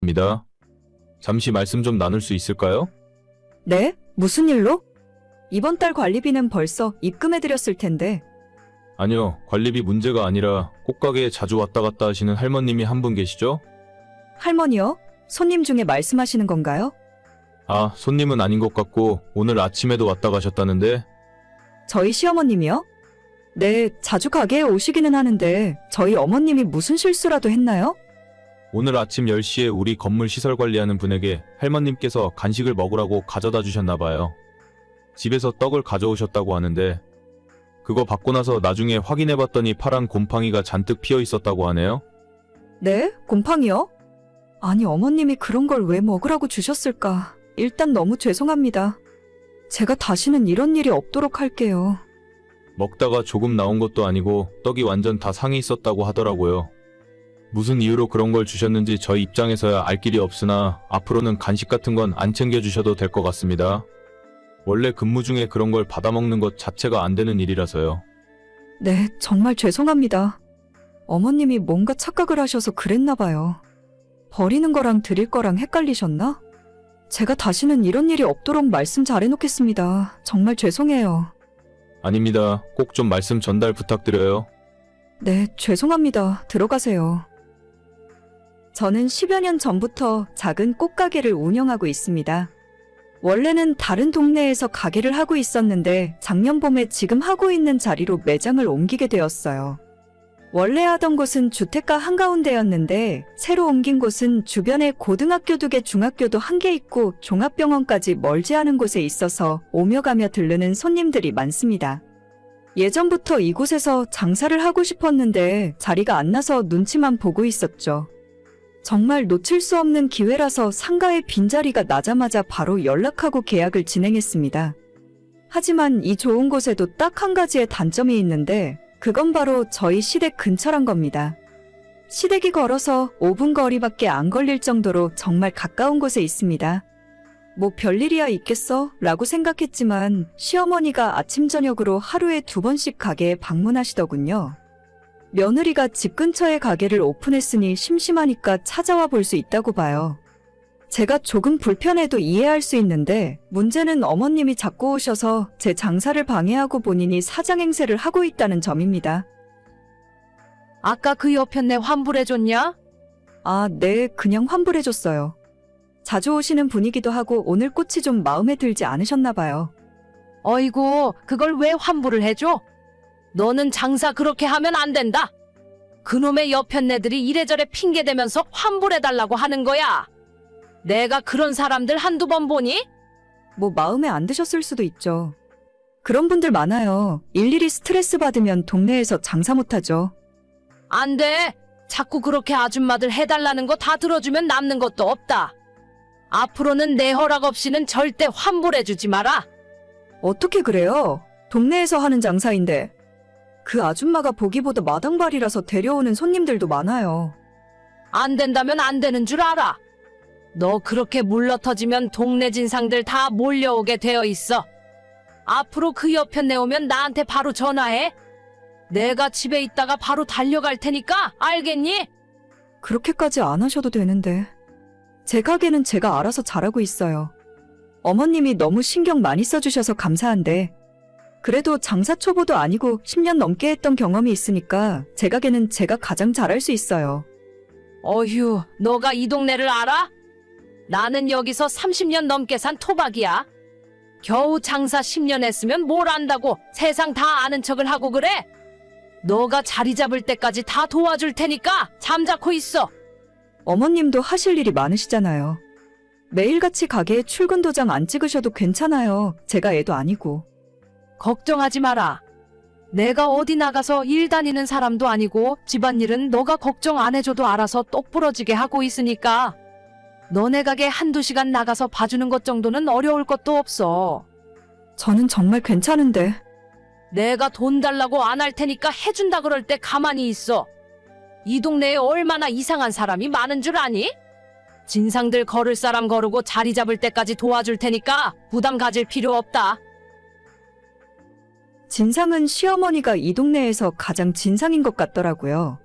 있습니다. 잠시 말씀 좀 나눌 수 있을까요? 네? 무슨 일로? 이번 달 관리비는 벌써 입금해드렸을 텐데. 아니요, 관리비 문제가 아니라 꽃가게에 자주 왔다 갔다 하시는 할머님이 한 분 계시죠? 할머니요? 손님 중에 말씀하시는 건가요? 아, 손님은 아닌 것 같고 오늘 아침에도 왔다 가셨다는데. 저희 시어머님이요? 네, 자주 가게에 오시기는 하는데 저희 어머님이 무슨 실수라도 했나요? 오늘 아침 10시에 우리 건물 시설 관리하는 분에게 할머님께서 간식을 먹으라고 가져다 주셨나 봐요. 집에서 떡을 가져오셨다고 하는데 그거 받고 나서 나중에 확인해봤더니 파란 곰팡이가 잔뜩 피어 있었다고 하네요. 네? 곰팡이요? 아니, 어머님이 그런 걸 왜 먹으라고 주셨을까? 일단 너무 죄송합니다. 제가 다시는 이런 일이 없도록 할게요. 먹다가 조금 나온 것도 아니고 떡이 완전 다 상해 있었다고 하더라고요. 무슨 이유로 그런 걸 주셨는지 저희 입장에서야 알 길이 없으나 앞으로는 간식 같은 건 안 챙겨주셔도 될 것 같습니다. 원래 근무 중에 그런 걸 받아먹는 것 자체가 안 되는 일이라서요. 네, 정말 죄송합니다. 어머님이 뭔가 착각을 하셔서 그랬나 봐요. 버리는 거랑 드릴 거랑 헷갈리셨나? 제가 다시는 이런 일이 없도록 말씀 잘해놓겠습니다. 정말 죄송해요. 아닙니다. 꼭 좀 말씀 전달 부탁드려요. 네, 죄송합니다. 들어가세요. 저는 10여 년 전부터 작은 꽃가게를 운영하고 있습니다. 원래는 다른 동네에서 가게를 하고 있었는데 작년 봄에 지금 하고 있는 자리로 매장을 옮기게 되었어요. 원래 하던 곳은 주택가 한가운데였는데 새로 옮긴 곳은 주변에 고등학교 2개, 중학교도 1개 있고 종합병원까지 멀지 않은 곳에 있어서 오며 가며 들르는 손님들이 많습니다. 예전부터 이곳에서 장사를 하고 싶었는데 자리가 안 나서 눈치만 보고 있었죠. 정말 놓칠 수 없는 기회라서 상가의 빈자리가 나자마자 바로 연락하고 계약을 진행했습니다. 하지만 이 좋은 곳에도 딱 한 가지의 단점이 있는데 그건 바로 저희 시댁 근처란 겁니다. 시댁이 걸어서 5분 거리밖에 안 걸릴 정도로 정말 가까운 곳에 있습니다. 뭐 별일이야 있겠어? 라고 생각했지만 시어머니가 아침 저녁으로 하루에 2번씩 가게에 방문하시더군요. 며느리가 집 근처에 가게를 오픈했으니 심심하니까 찾아와 볼 수 있다고 봐요. 제가 조금 불편해도 이해할 수 있는데 문제는 어머님이 자꾸 오셔서 제 장사를 방해하고 본인이 사장 행세를 하고 있다는 점입니다. 아까 그 여편네 환불해줬냐? 아, 네, 그냥 환불해줬어요. 자주 오시는 분이기도 하고 오늘 꽃이 좀 마음에 들지 않으셨나 봐요. 어이구, 그걸 왜 환불을 해줘? 너는 장사 그렇게 하면 안 된다. 그놈의 여편네들이 이래저래 핑계대면서 환불해달라고 하는 거야. 내가 그런 사람들 한두 번 보니? 뭐 마음에 안 드셨을 수도 있죠. 그런 분들 많아요. 일일이 스트레스 받으면 동네에서 장사 못하죠. 안 돼. 자꾸 그렇게 아줌마들 해달라는 거 다 들어주면 남는 것도 없다. 앞으로는 내 허락 없이는 절대 환불해주지 마라. 어떻게 그래요? 동네에서 하는 장사인데. 그 아줌마가 보기보다 마당발이라서 데려오는 손님들도 많아요. 안 된다면 안 되는 줄 알아. 너 그렇게 물러터지면 동네 진상들 다 몰려오게 되어 있어. 앞으로 그 여편네 오면 나한테 바로 전화해. 내가 집에 있다가 바로 달려갈 테니까 알겠니? 그렇게까지 안 하셔도 되는데. 제 가게는 제가 알아서 잘하고 있어요. 어머님이 너무 신경 많이 써주셔서 감사한데 그래도 장사 초보도 아니고 10년 넘게 했던 경험이 있으니까 제 가게는 제가 가장 잘할 수 있어요. 어휴, 너가 이 동네를 알아? 나는 여기서 30년 넘게 산 토박이야. 겨우 장사 10년 했으면 뭘 안다고 세상 다 아는 척을 하고 그래? 너가 자리 잡을 때까지 다 도와줄 테니까 잠자코 있어. 어머님도 하실 일이 많으시잖아요. 매일같이 가게에 출근 도장 안 찍으셔도 괜찮아요. 제가 애도 아니고. 걱정하지 마라. 내가 어디 나가서 일 다니는 사람도 아니고 집안일은 너가 걱정 안 해줘도 알아서 똑부러지게 하고 있으니까 너네 가게 한두 시간 나가서 봐주는 것 정도는 어려울 것도 없어. 저는 정말 괜찮은데. 내가 돈 달라고 안 할 테니까 해준다 그럴 때 가만히 있어. 이 동네에 얼마나 이상한 사람이 많은 줄 아니? 진상들 걸을 사람 거르고 자리 잡을 때까지 도와줄 테니까 부담 가질 필요 없다. 진상은 시어머니가 이 동네에서 가장 진상인 것 같더라고요.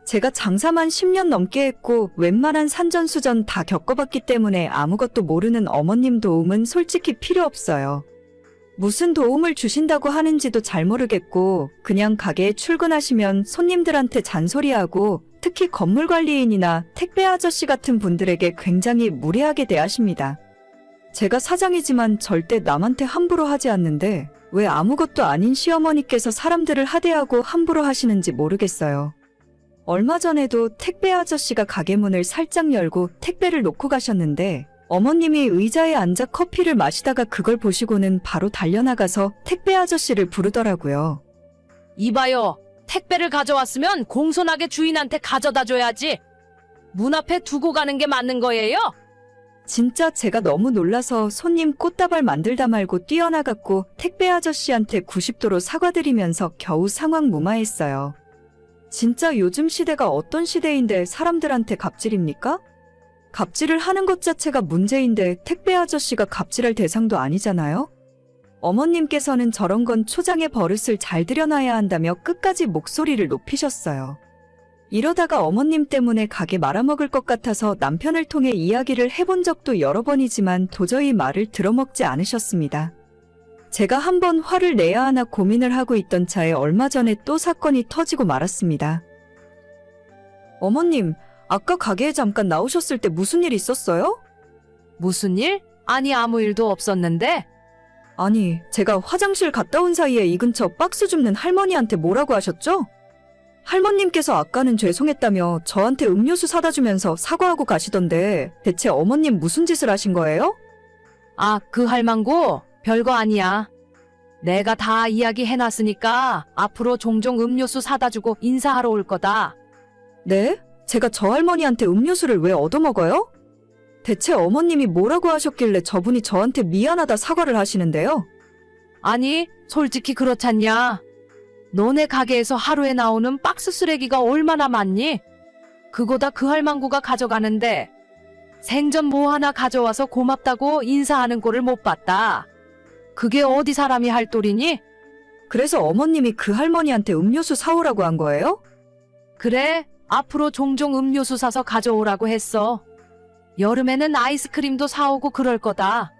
제가 장사만 10년 넘게 했고 웬만한 산전수전 다 겪어봤기 때문에 아무것도 모르는 어머님 도움은 솔직히 필요 없어요. 무슨 도움을 주신다고 하는지도 잘 모르겠고 그냥 가게에 출근하시면 손님들한테 잔소리하고 특히 건물관리인이나 택배 아저씨 같은 분들에게 굉장히 무례하게 대하십니다. 제가 사장이지만 절대 남한테 함부로 하지 않는데 왜 아무것도 아닌 시어머니께서 사람들을 하대하고 함부로 하시는지 모르겠어요. 얼마 전에도 택배 아저씨가 가게 문을 살짝 열고 택배를 놓고 가셨는데 어머님이 의자에 앉아 커피를 마시다가 그걸 보시고는 바로 달려나가서 택배 아저씨를 부르더라고요. 이봐요. 택배를 가져왔으면 공손하게 주인한테 가져다 줘야지. 문 앞에 두고 가는 게 맞는 거예요? 진짜 제가 너무 놀라서 손님 꽃다발 만들다 말고 뛰어나갔고 택배 아저씨한테 90도로 사과드리면서 겨우 상황 무마했어요. 진짜 요즘 시대가 어떤 시대인데 사람들한테 갑질입니까? 갑질을 하는 것 자체가 문제인데 택배 아저씨가 갑질할 대상도 아니잖아요? 어머님께서는 저런 건 초장의 버릇을 잘 들여놔야 한다며 끝까지 목소리를 높이셨어요. 이러다가 어머님 때문에 가게 말아먹을 것 같아서 남편을 통해 이야기를 해본 적도 여러 번이지만 도저히 말을 들어먹지 않으셨습니다. 제가 한번 화를 내야 하나 고민을 하고 있던 차에 얼마 전에 또 사건이 터지고 말았습니다. 어머님, 아까 가게에 잠깐 나오셨을 때 무슨 일 있었어요? 무슨 일? 아니 아무 일도 없었는데. 아니, 제가 화장실 갔다 온 사이에 이 근처 박스 줍는 할머니한테 뭐라고 하셨죠? 할머님께서 아까는 죄송했다며 저한테 음료수 사다 주면서 사과하고 가시던데 대체 어머님 무슨 짓을 하신 거예요? 아, 그 할망구? 별거 아니야. 내가 다 이야기해놨으니까 앞으로 종종 음료수 사다 주고 인사하러 올 거다. 네? 제가 저 할머니한테 음료수를 왜 얻어먹어요? 대체 어머님이 뭐라고 하셨길래 저분이 저한테 미안하다 사과를 하시는데요? 아니, 솔직히 그렇잖냐. 너네 가게에서 하루에 나오는 박스 쓰레기가 얼마나 많니? 그거 다 그 할망구가 가져가는데 생전 뭐 하나 가져와서 고맙다고 인사하는 꼴을 못 봤다. 그게 어디 사람이 할 도리니? 그래서 어머님이 그 할머니한테 음료수 사오라고 한 거예요? 그래, 앞으로 종종 음료수 사서 가져오라고 했어. 여름에는 아이스크림도 사오고 그럴 거다.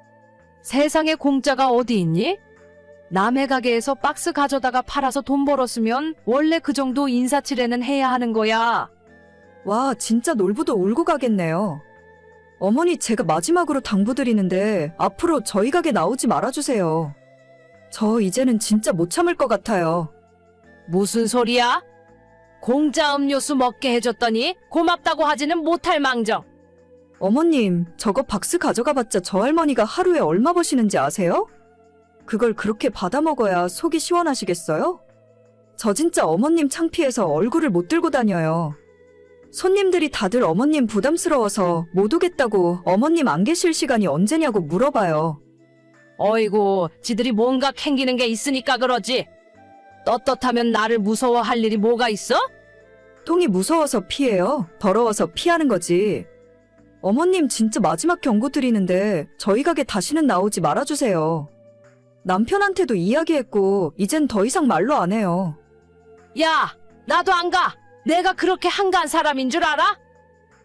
세상에 공짜가 어디 있니? 남의 가게에서 박스 가져다가 팔아서 돈 벌었으면 원래 그 정도 인사치레는 해야 하는 거야. 와, 진짜 놀부도 울고 가겠네요. 어머니, 제가 마지막으로 당부드리는데 앞으로 저희 가게 나오지 말아주세요. 저 이제는 진짜 못 참을 것 같아요. 무슨 소리야? 공짜 음료수 먹게 해줬더니 고맙다고 하지는 못할 망정. 어머님, 저거 박스 가져가봤자 저 할머니가 하루에 얼마 버시는지 아세요? 그걸 그렇게 받아먹어야 속이 시원하시겠어요? 저 진짜 어머님 창피해서 얼굴을 못 들고 다녀요. 손님들이 다들 어머님 부담스러워서 못 오겠다고 어머님 안 계실 시간이 언제냐고 물어봐요. 어이구, 지들이 뭔가 캥기는 게 있으니까 그러지. 떳떳하면 나를 무서워할 일이 뭐가 있어? 똥이 무서워서 피해요. 더러워서 피하는 거지. 어머님 진짜 마지막 경고 드리는데 저희 가게 다시는 나오지 말아주세요. 남편한테도 이야기했고 이젠 더 이상 말로 안 해요. 야, 나도 안 가. 내가 그렇게 한가한 사람인 줄 알아?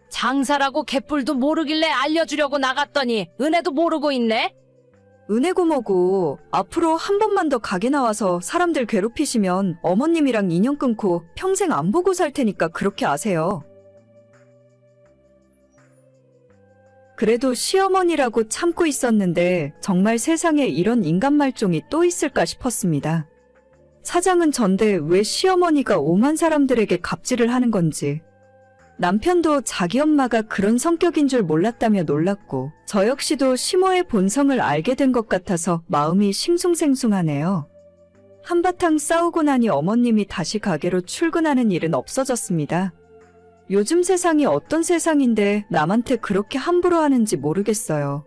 장사라고 개뿔도 모르길래 알려주려고 나갔더니 은혜도 모르고 있네. 은혜고 뭐고 앞으로 한 번만 더 가게 나와서 사람들 괴롭히시면 어머님이랑 인연 끊고 평생 안 보고 살 테니까 그렇게 아세요. 그래도 시어머니라고 참고 있었는데 정말 세상에 이런 인간 말종이 또 있을까 싶었습니다. 사장은 전데 왜 시어머니가 오만 사람들에게 갑질을 하는 건지. 남편도 자기 엄마가 그런 성격인 줄 몰랐다며 놀랐고 저 역시도 시모의 본성을 알게 된 것 같아서 마음이 싱숭생숭하네요. 한바탕 싸우고 나니 어머님이 다시 가게로 출근하는 일은 없어졌습니다. 요즘 세상이 어떤 세상인데 남한테 그렇게 함부로 하는지 모르겠어요.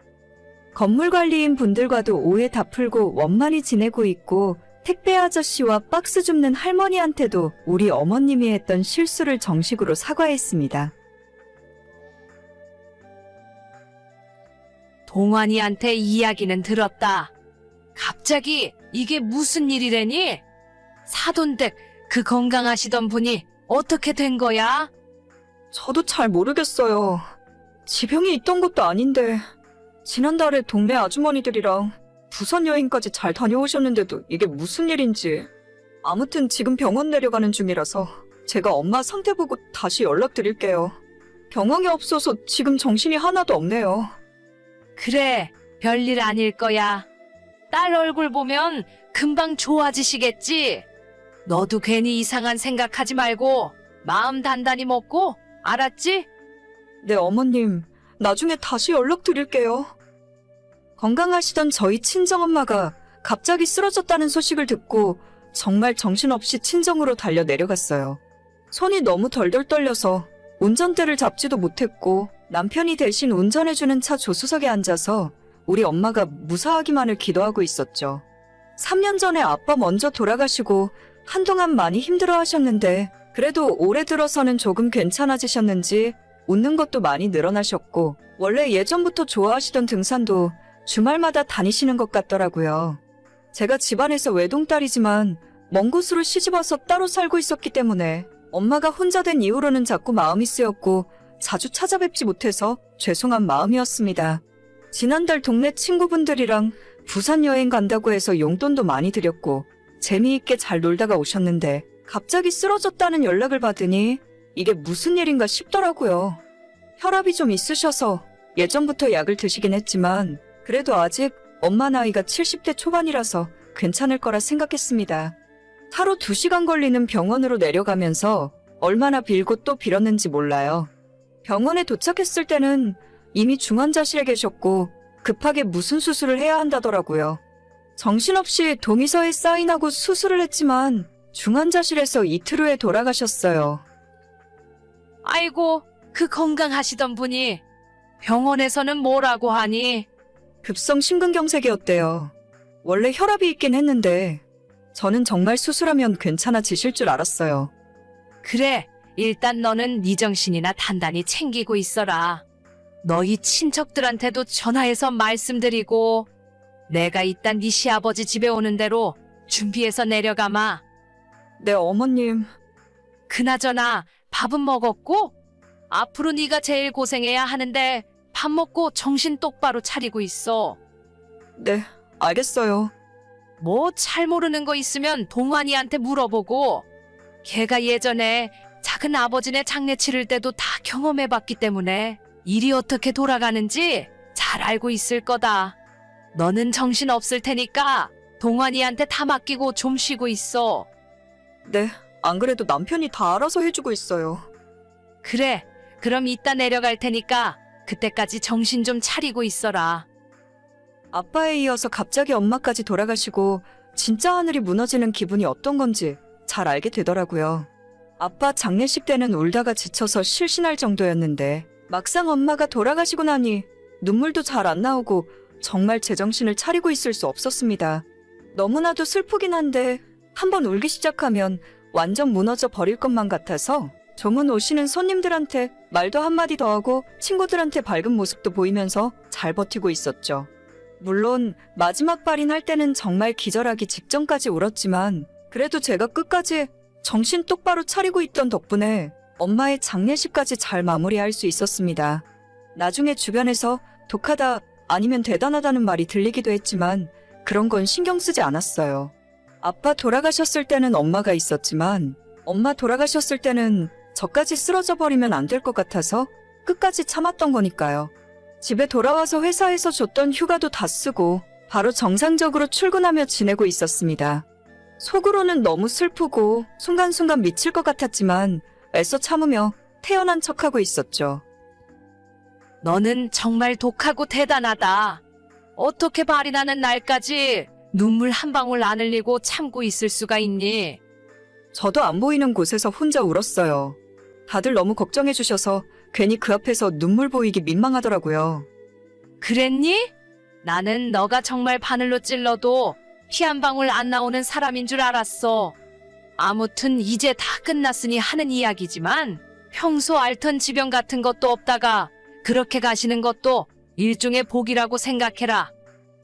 건물관리인 분들과도 오해 다 풀고 원만히 지내고 있고 택배 아저씨와 박스 줍는 할머니한테도 우리 어머님이 했던 실수를 정식으로 사과했습니다. 동환이한테 이야기는 들었다. 갑자기 이게 무슨 일이래니? 사돈댁 그 건강하시던 분이 어떻게 된 거야? 저도 잘 모르겠어요. 지병이 있던 것도 아닌데 지난달에 동네 아주머니들이랑 부산 여행까지 잘 다녀오셨는데도 이게 무슨 일인지. 아무튼 지금 병원 내려가는 중이라서 제가 엄마 상태 보고 다시 연락드릴게요. 경황이 없어서 지금 정신이 하나도 없네요. 그래, 별일 아닐 거야. 딸 얼굴 보면 금방 좋아지시겠지? 너도 괜히 이상한 생각하지 말고 마음 단단히 먹고, 알았지? 네, 어머님. 나중에 다시 연락드릴게요. 건강하시던 저희 친정엄마가 갑자기 쓰러졌다는 소식을 듣고 정말 정신없이 친정으로 달려 내려갔어요. 손이 너무 덜덜 떨려서 운전대를 잡지도 못했고 남편이 대신 운전해주는 차 조수석에 앉아서 우리 엄마가 무사하기만을 기도하고 있었죠. 3년 전에 아빠 먼저 돌아가시고 한동안 많이 힘들어 하셨는데 그래도 올해 들어서는 조금 괜찮아지셨는지 웃는 것도 많이 늘어나셨고 원래 예전부터 좋아하시던 등산도 주말마다 다니시는 것 같더라고요. 제가 집안에서 외동딸이지만 먼 곳으로 시집와서 따로 살고 있었기 때문에 엄마가 혼자 된 이후로는 자꾸 마음이 쓰였고 자주 찾아뵙지 못해서 죄송한 마음이었습니다. 지난달 동네 친구분들이랑 부산 여행 간다고 해서 용돈도 많이 드렸고 재미있게 잘 놀다가 오셨는데 갑자기 쓰러졌다는 연락을 받으니 이게 무슨 일인가 싶더라고요. 혈압이 좀 있으셔서 예전부터 약을 드시긴 했지만 그래도 아직 엄마 나이가 70대 초반이라서 괜찮을 거라 생각했습니다. 하루 2시간 걸리는 병원으로 내려가면서 얼마나 빌고 또 빌었는지 몰라요. 병원에 도착했을 때는 이미 중환자실에 계셨고 급하게 무슨 수술을 해야 한다더라고요. 정신없이 동의서에 사인하고 수술을 했지만 중환자실에서 이틀 후에 돌아가셨어요. 아이고, 그 건강하시던 분이 병원에서는 뭐라고 하니? 급성 심근경색이었대요. 원래 혈압이 있긴 했는데 저는 정말 수술하면 괜찮아지실 줄 알았어요. 그래, 일단 너는 네 정신이나 단단히 챙기고 있어라. 너희 친척들한테도 전화해서 말씀드리고 내가 이딴 네 시아버지 집에 오는 대로 준비해서 내려가마. 네, 어머님. 그나저나 밥은 먹었고? 앞으로 네가 제일 고생해야 하는데 밥 먹고 정신 똑바로 차리고 있어. 네, 알겠어요. 뭐 잘 모르는 거 있으면 동환이한테 물어보고. 걔가 예전에 작은 아버지네 장례 치를 때도 다 경험해봤기 때문에 일이 어떻게 돌아가는지 잘 알고 있을 거다. 너는 정신 없을 테니까 동환이한테 다 맡기고 좀 쉬고 있어. 네, 안 그래도 남편이 다 알아서 해주고 있어요. 그래, 그럼 이따 내려갈 테니까 그때까지 정신 좀 차리고 있어라. 아빠에 이어서 갑자기 엄마까지 돌아가시고 진짜 하늘이 무너지는 기분이 어떤 건지 잘 알게 되더라고요. 아빠 장례식 때는 울다가 지쳐서 실신할 정도였는데 막상 엄마가 돌아가시고 나니 눈물도 잘 안 나오고 정말 제정신을 차리고 있을 수 없었습니다. 너무나도 슬프긴 한데 한번 울기 시작하면 완전 무너져 버릴 것만 같아서 조문 오시는 손님들한테 말도 한마디 더 하고 친구들한테 밝은 모습도 보이면서 잘 버티고 있었죠. 물론 마지막 발인할 때는 정말 기절하기 직전까지 울었지만 그래도 제가 끝까지 정신 똑바로 차리고 있던 덕분에 엄마의 장례식까지 잘 마무리할 수 있었습니다. 나중에 주변에서 독하다 아니면 대단하다는 말이 들리기도 했지만 그런 건 신경 쓰지 않았어요. 아빠 돌아가셨을 때는 엄마가 있었지만 엄마 돌아가셨을 때는 저까지 쓰러져 버리면 안 될 것 같아서 끝까지 참았던 거니까요. 집에 돌아와서 회사에서 줬던 휴가도 다 쓰고 바로 정상적으로 출근하며 지내고 있었습니다. 속으로는 너무 슬프고 순간순간 미칠 것 같았지만 애써 참으며 태어난 척하고 있었죠. 너는 정말 독하고 대단하다. 어떻게 발인하는 날까지 눈물 한 방울 안 흘리고 참고 있을 수가 있니? 저도 안 보이는 곳에서 혼자 울었어요. 다들 너무 걱정해 주셔서 괜히 그 앞에서 눈물 보이기 민망하더라고요. 그랬니? 나는 너가 정말 바늘로 찔러도 피 한 방울 안 나오는 사람인 줄 알았어. 아무튼 이제 다 끝났으니 하는 이야기지만 평소 앓던 지병 같은 것도 없다가 그렇게 가시는 것도 일종의 복이라고 생각해라.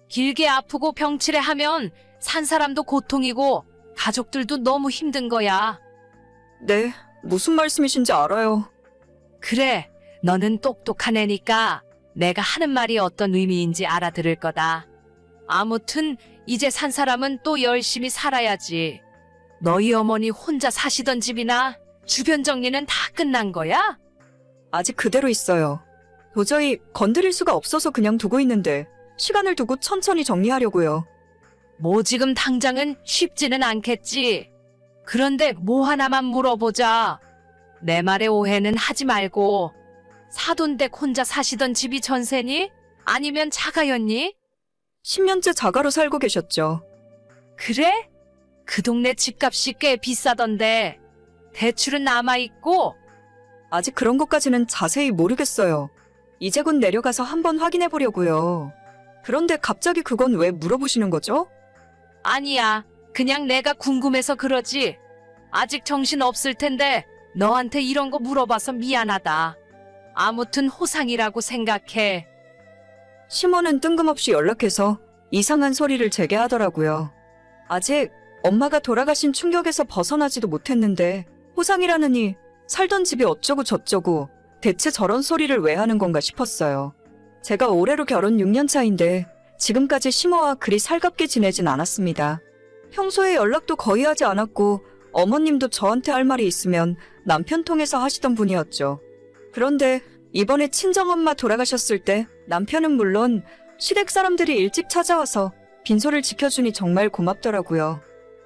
길게 아프고 병치레 하면 산 사람도 고통이고 가족들도 너무 힘든 거야. 네, 무슨 말씀이신지 알아요. 그래, 너는 똑똑한 애니까 내가 하는 말이 어떤 의미인지 알아들을 거다. 아무튼 이제 산 사람은 또 열심히 살아야지. 너희 어머니 혼자 사시던 집이나 주변 정리는 다 끝난 거야? 아직 그대로 있어요. 도저히 건드릴 수가 없어서 그냥 두고 있는데 시간을 두고 천천히 정리하려고요. 뭐 지금 당장은 쉽지는 않겠지. 그런데 뭐 하나만 물어보자. 내 말에 오해는 하지 말고 사돈댁 혼자 사시던 집이 전세니? 아니면 자가였니? 10년째 자가로 살고 계셨죠. 그래? 그 동네 집값이 꽤 비싸던데 대출은 남아있고. 아직 그런 것까지는 자세히 모르겠어요. 이제 곧 내려가서 한번 확인해 보려고요. 그런데 갑자기 그건 왜 물어보시는 거죠? 아니야, 그냥 내가 궁금해서 그러지. 아직 정신 없을 텐데 너한테 이런 거 물어봐서 미안하다. 아무튼 호상이라고 생각해. 시모는 뜬금없이 연락해서 이상한 소리를 제게 하더라고요. 아직 엄마가 돌아가신 충격에서 벗어나지도 못했는데 호상이라느니 살던 집이 어쩌고 저쩌고 대체 저런 소리를 왜 하는 건가 싶었어요. 제가 올해로 결혼 6년 차인데 지금까지 시모와 그리 살갑게 지내진 않았습니다. 평소에 연락도 거의 하지 않았고 어머님도 저한테 할 말이 있으면 남편 통해서 하시던 분이었죠. 그런데 이번에 친정엄마 돌아가셨을 때 남편은 물론 시댁 사람들이 일찍 찾아와서 빈소를 지켜주니 정말 고맙더라고요.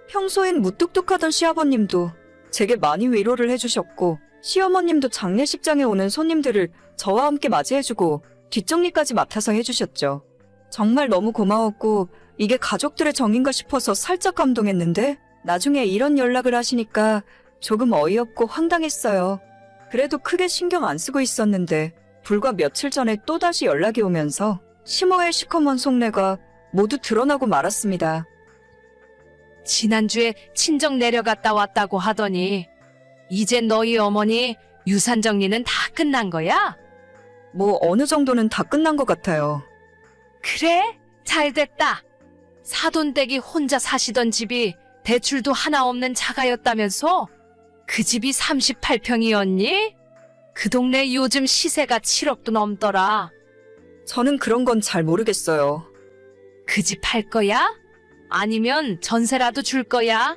평소엔 무뚝뚝하던 시아버님도 제게 많이 위로를 해주셨고 시어머님도 장례식장에 오는 손님들을 저와 함께 맞이해주고 뒷정리까지 맡아서 해주셨죠. 정말 너무 고마웠고 이게 가족들의 정인가 싶어서 살짝 감동했는데 나중에 이런 연락을 하시니까 조금 어이없고 황당했어요. 그래도 크게 신경 안 쓰고 있었는데 불과 며칠 전에 또다시 연락이 오면서 시모의 시커먼 속내가 모두 드러나고 말았습니다. 지난주에 친정 내려갔다 왔다고 하더니 이제 너희 어머니 유산 정리는 다 끝난 거야? 뭐 어느 정도는 다 끝난 것 같아요. 그래? 잘 됐다. 사돈댁이 혼자 사시던 집이 대출도 하나 없는 자가였다면서? 그 집이 38평이었니? 그 동네 요즘 시세가 7억도 넘더라. 저는 그런 건 잘 모르겠어요. 그 집 팔 거야? 아니면 전세라도 줄 거야?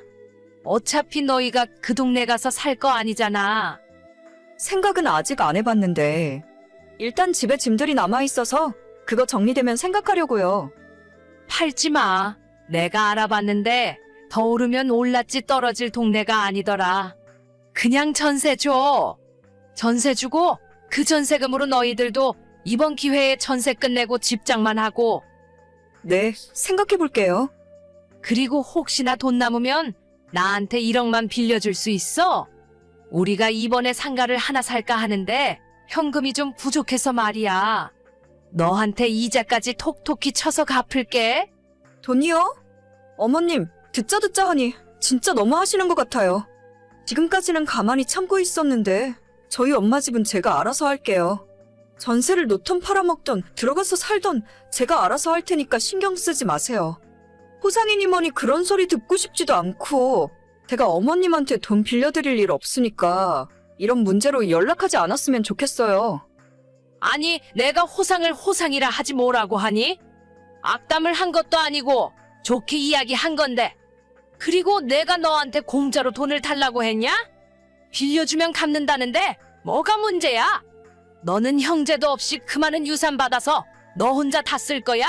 어차피 너희가 그 동네 가서 살 거 아니잖아. 생각은 아직 안 해봤는데 일단 집에 짐들이 남아있어서 그거 정리되면 생각하려고요. 팔지 마. 내가 알아봤는데 더 오르면 올랐지 떨어질 동네가 아니더라. 그냥 전세 줘. 전세 주고 그 전세금으로 너희들도 이번 기회에 전세 끝내고 집장만 하고, 네, 생각해볼게요. 그리고 혹시나 돈 남으면 나한테 1억만 빌려줄 수 있어? 우리가 이번에 상가를 하나 살까 하는데 현금이 좀 부족해서 말이야. 너한테 이자까지 톡톡히 쳐서 갚을게. 돈이요? 어머님, 듣자 하니 진짜 너무 하시는 것 같아요. 지금까지는 가만히 참고 있었는데 저희 엄마 집은 제가 알아서 할게요. 전세를 놓던 팔아먹던 들어가서 살던 제가 알아서 할 테니까 신경 쓰지 마세요. 호상이니머니 그런 소리 듣고 싶지도 않고 제가 어머님한테 돈 빌려드릴 일 없으니까 이런 문제로 연락하지 않았으면 좋겠어요. 아니, 내가 호상을 호상이라 하지 뭐라고 하니? 악담을 한 것도 아니고 좋게 이야기한 건데. 그리고 내가 너한테 공짜로 돈을 달라고 했냐? 빌려주면 갚는다는데 뭐가 문제야? 너는 형제도 없이 그 많은 유산 받아서 너 혼자 다 쓸 거야?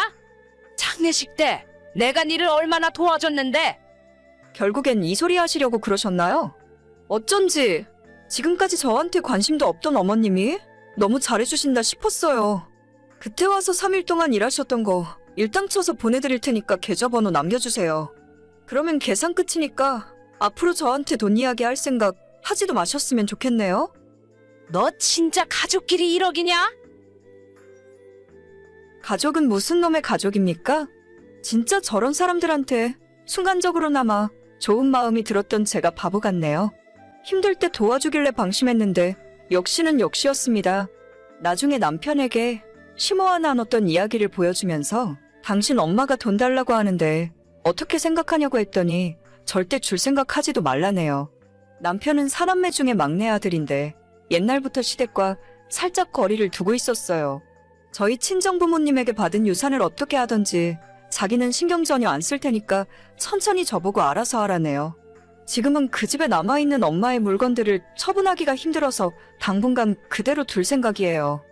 장례식 때 내가 니를 얼마나 도와줬는데. 결국엔 이 소리 하시려고 그러셨나요? 어쩐지 지금까지 저한테 관심도 없던 어머님이 너무 잘해주신다 싶었어요. 그때 와서 3일 동안 일하셨던 거 일당 쳐서 보내드릴 테니까 계좌번호 남겨주세요. 그러면 계산 끝이니까 앞으로 저한테 돈 이야기 할 생각 하지도 마셨으면 좋겠네요. 너 진짜 가족끼리 1억이냐? 가족은 무슨 놈의 가족입니까? 진짜 저런 사람들한테 순간적으로나마 좋은 마음이 들었던 제가 바보 같네요. 힘들 때 도와주길래 방심했는데 역시는 역시였습니다. 나중에 남편에게 시모와 나눴던 이야기를 보여주면서 당신 엄마가 돈 달라고 하는데 어떻게 생각하냐고 했더니 절대 줄 생각하지도 말라네요. 남편은 사남매 중에 막내 아들인데 옛날부터 시댁과 살짝 거리를 두고 있었어요. 저희 친정부모님에게 받은 유산을 어떻게 하던지 자기는 신경 전혀 안 쓸 테니까 천천히 저보고 알아서 하라네요. 지금은 그 집에 남아있는 엄마의 물건들을 처분하기가 힘들어서 당분간 그대로 둘 생각이에요.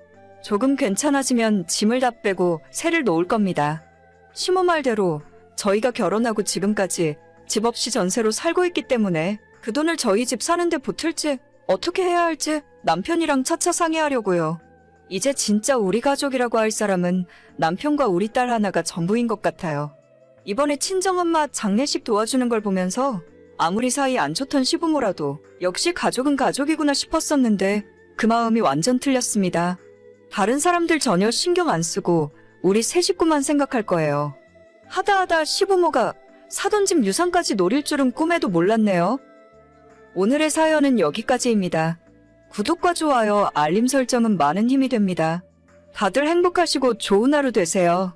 조금 괜찮아지면 짐을 다 빼고 새를 놓을 겁니다. 시모 말대로 저희가 결혼하고 지금까지 집 없이 전세로 살고 있기 때문에 그 돈을 저희 집 사는데 보탤지 어떻게 해야 할지 남편이랑 차차 상의하려고요. 이제 진짜 우리 가족이라고 할 사람은 남편과 우리 딸 하나가 전부인 것 같아요. 이번에 친정엄마 장례식 도와주는 걸 보면서 아무리 사이 안 좋던 시부모라도 역시 가족은 가족이구나 싶었었는데 그 마음이 완전 틀렸습니다. 다른 사람들 전혀 신경 안 쓰고 우리 세 식구만 생각할 거예요. 하다하다 시부모가 사돈 집 유산까지 노릴 줄은 꿈에도 몰랐네요. 오늘의 사연은 여기까지입니다. 구독과 좋아요, 알림 설정은 많은 힘이 됩니다. 다들 행복하시고 좋은 하루 되세요.